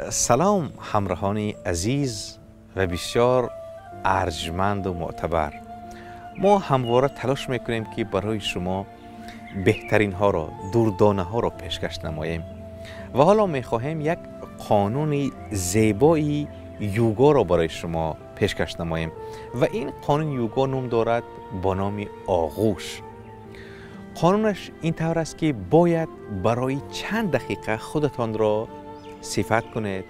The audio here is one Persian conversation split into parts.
سلام همراهان عزیز و بسیار ارجمند و معتبر. ما همواره تلاش میکنیم که برای شما بهترین ها را، دردانه ها را پیشکش نماییم و حالا میخواهیم یک قانون زیبایی یوگا را برای شما پیشکش نماییم و این قانون یوگا نام دارد با نام آغوش. قانونش این طور است که باید برای چند دقیقه خودتان را صفت کنید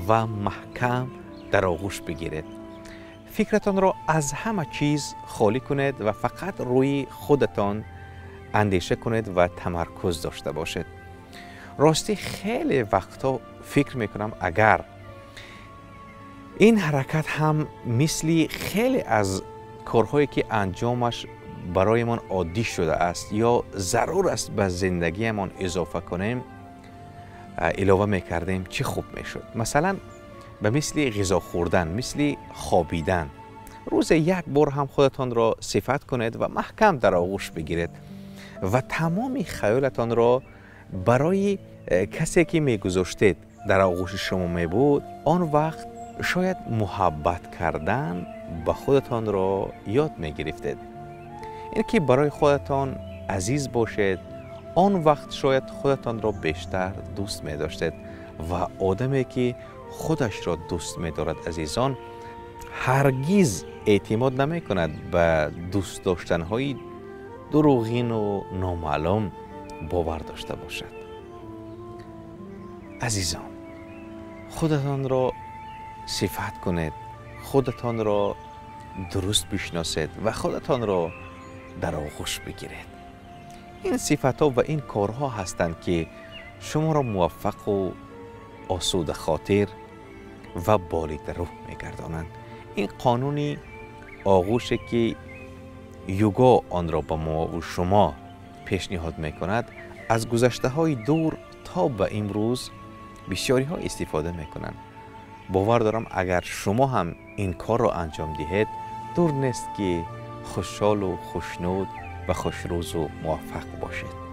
و محکم در آغوش بگیرید. فکرتان را از همه چیز خالی کنید و فقط روی خودتان اندیشه کنید و تمرکز داشته باشید. راستی خیلی وقتا فکر میکنم اگر این حرکت هم مثل خیلی از کارهایی که انجامش برایمان عادی شده است یا ضرور است به زندگیمان اضافه کنیم علاوه میکردیم چه خوب میشد. مثلا به مثل غذا خوردن، مثل خوابیدن، روز یک بار هم خودتان را صفت کنید و محکم در آغوش بگیرید و تمام خیالتان را برای کسی که میگذاشتید در آغوش شما میبود آن وقت شاید محبت کردن به خودتان را یاد میگرفتید. این که برای خودتان عزیز باشید، آن وقت شاید خودتان را بیشتر دوست می داشتید و آدمی که خودش را دوست می دارد عزیزان هرگز اعتماد نمی کند به دوست داشتن های دروغین و نامعلوم باور داشته باشد. عزیزان خودتان را صفت کنید، خودتان را درست بشناسید و خودتان را در آغوش بگیرید. این صفت‌ها و این کارها هستند که شما را موفق و آسوده خاطر و بالید روح می‌گردانند. این قانونی آغوش که یوگا آن را به ما و شما پیشنهاد می‌کند از گذشته‌های دور تا به امروز بسیاری ها استفاده می‌کنند. باور دارم اگر شما هم این کار را انجام دهید دور نیست که خوشحال و خوشنود و خوشروز و موفق باشید.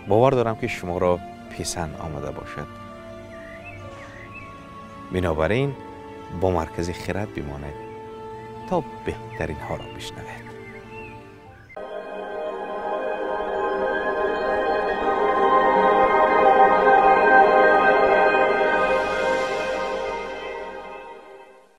باور دارم که شما را پسند آمده باشد. بنابراین با مرکز خرد بمانید تا بهترین ها را بشنوید.